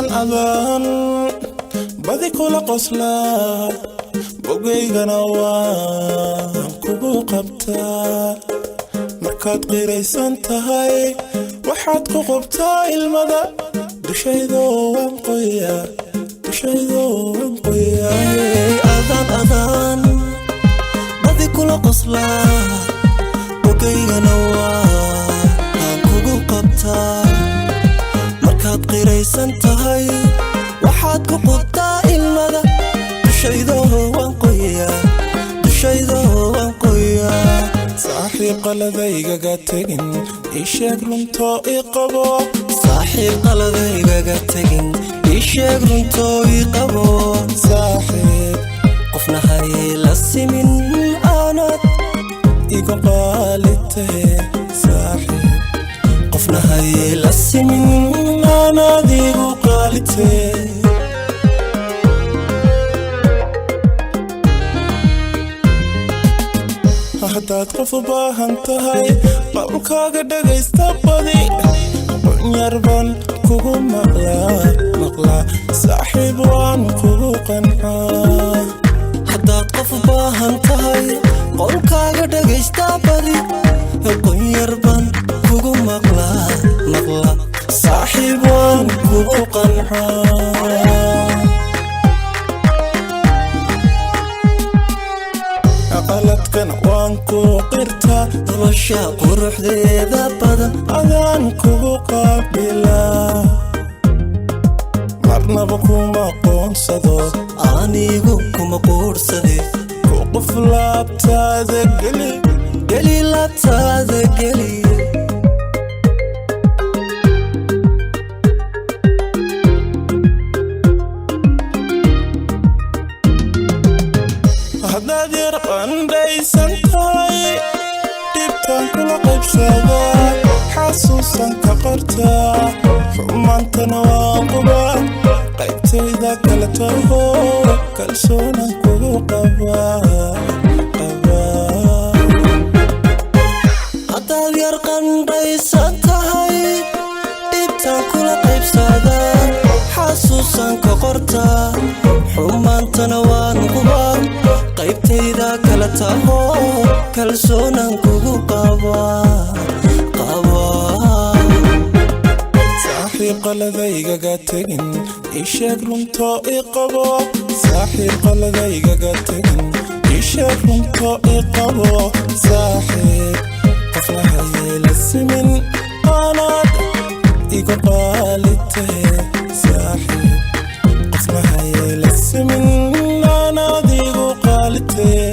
أذان بدي كل قصلا بقي نوان كوكو قبتا مركات غيري سنتهاي وحد قبتا المدى دشيدو وانقيا دشيدو وانقيا أذان بدي كل قصلا بقي نوان كوكو قبتا مركات غيري سنتهاي وحد قبتا المدى دشيدو وانقيا دشيدو وانقيا صاحب قلبي قاتقن إيشاك رنتو إيقابو صاحب قلبي قاتقن إيشاك رنتو إيقابو صاحب قفنا هاي للسمين آنات إيقو قالته صاحب قفنا هاي للسمين آنات إيقو قالته هداد قفبا هنتهاي قبلكاga dhagaysta badi yarban kugu maqla saaxiib waan kugu qancaa hadaad qof baahan tahay qolkaaga dhagaysta badi yarban kugu maqla saaxiib waan kugu qancaa qaladkan waan ku qirtaa nolosha quruxdeeda badan adaan kugu qaabilaa marnaba kuma qoonsado anigu kuma quursade ku qof laabtaada geli laabtaada geli haddaad yar qandhaysan tahay dhibtaan kula qaybsadaa xasuusan ka qortaa xumaantana waan qubaa qaybtayda kala taho kalsoonan kugu qabaa haddaad yar qandhaysan tahay dhibtaan kula qaybsadaa xasuusan ka qortaa xumaantana waan qubaa qaybtayda kala taho kalsoonan kugu qabaa saaxiib qaladaygaga tegin isheeg runtoo iqabo saaxiib qaladaygaga tegin isheeg runtoo iqabo saaxiib qofna hayeela simin aanaad igu qaalitahe saaxiib qofna hayeela simin aanaad igu qaalitahe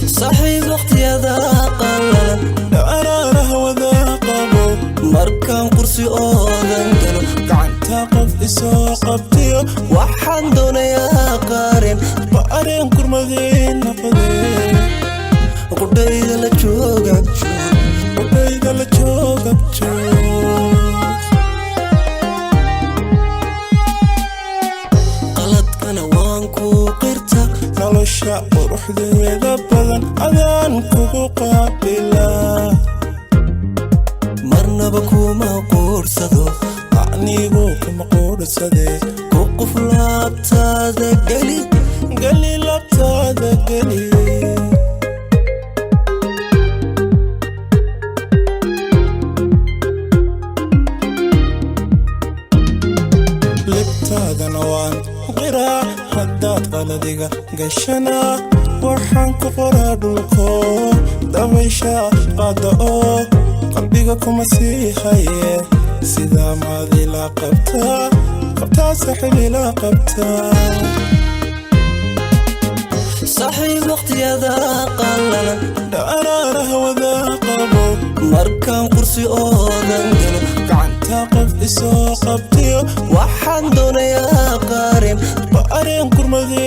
صاحب وقتيدا قلل أنا رهوذا قبو مركان قرسي أوذن قلو قعنتا قف إسو قبتيو وحان دونيا قارن بقارين كرمدين نفذين قدايدا لجوغك قدايدا لجوغك قلت كان وانكو قرتا nolosha quruxdeeda badan adaan kugu qaabilaa marnaba kuma quursado anigu kuma quursade ku qof laabtaada geli laabtaada geli libtaadana waan qiraa haddaad qaladiga gashana waxaan ku qoraa dhulko dabaysha qaada oo qalbiga kuma sii haye sidaa maad ila qabtaa saaxiib ila qabtaa صاحب وقتيدا قلل أنا رهوذا قبو مركان قرسي أوذن قلو قعنتا قف إسو قبتيو وحان دونيا قارن بقارين كرمدين